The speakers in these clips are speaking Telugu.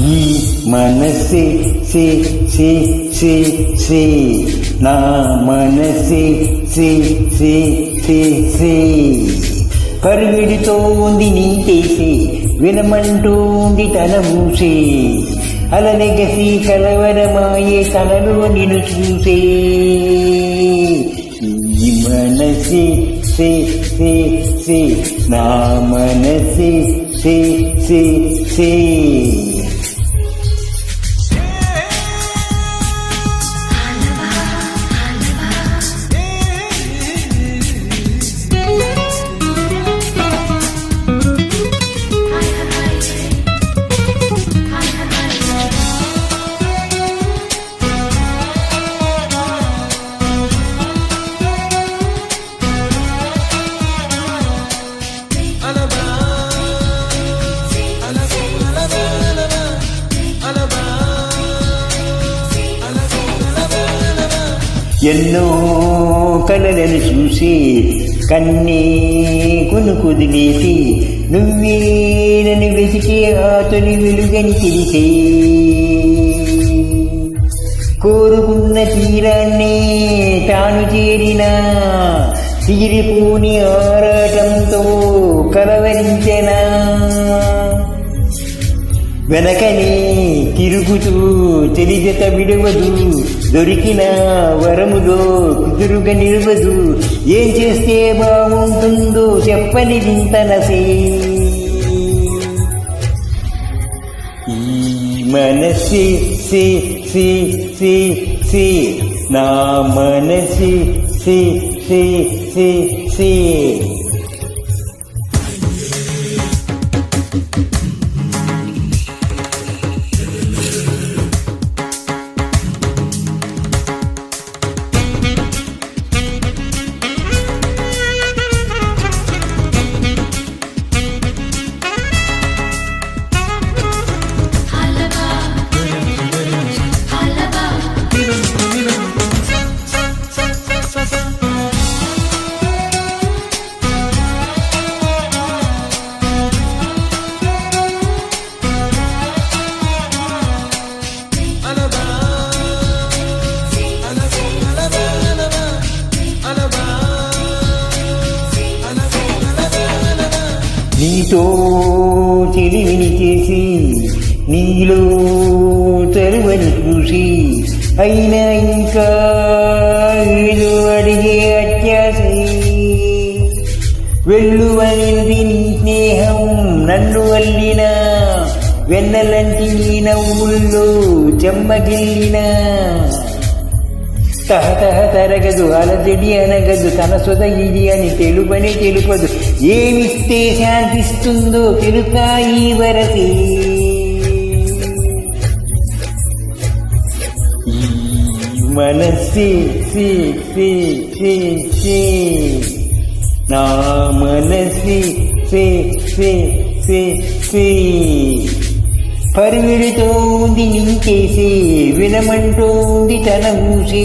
ఈ మనసే సి సి సి సి నా మనసే సి సి సి సి కరువిడితో ఉంది నీ కేసి వినమంటూ ఉంది తన మూసే అలనెగసి కలవరమాయే తనలో నిన్ను చూసే ఈ మనసే సి సి సి నా మనసే సి సి సి ఎన్నో కలలను చూసి కన్నీ కొనుకుదిలేసి నువ్వేనని వెతికే ఆతని వెలుగని తెలిసే కోరుకున్న తీరాన్నే తాను చేరిన తీరిపోని ఆరాటంతో కలవరించెనా వెనకనే తిరుగుతూ తెలిజత విడవదు దొరికిన వరములో కుదురుగా నిలవదు ఏం చేస్తే బాగుంటుందో చెప్పని వింతనసే ఈ మనసి సి సి సి సి నా మనసి సి సి సి సి నీతో తెలివిని చేసి నీలో తరువని చూసి అయినా ఇంకా వీలు అడిగే అత్యాసే వెల్లువనింది నీ స్నేహం నన్ను అల్లిన వెన్నలంటి నీ నవ్వుల్లో చెమ్మగిల్లిన తహతహ తరగదు అలజడి అనగదు తన సొద ఇది అని తెలుపని తెలుపదు ఏమిస్తే శాంతిస్తుందో తెలుసా ఈ వరసే ఈ మనసి సి సి సి సి నా మనసి సి సి సి సి పరివిడితో ఉంది నింకేసి వినమంటోంది తన ఊసి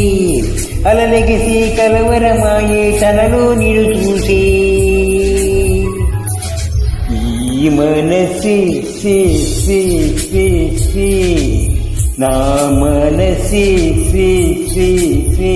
అలలెగసి కలవరమాయే తనలో నిన్ను చూసి ఈ మనసి సి సి సి సి నా మనసి సి సి సి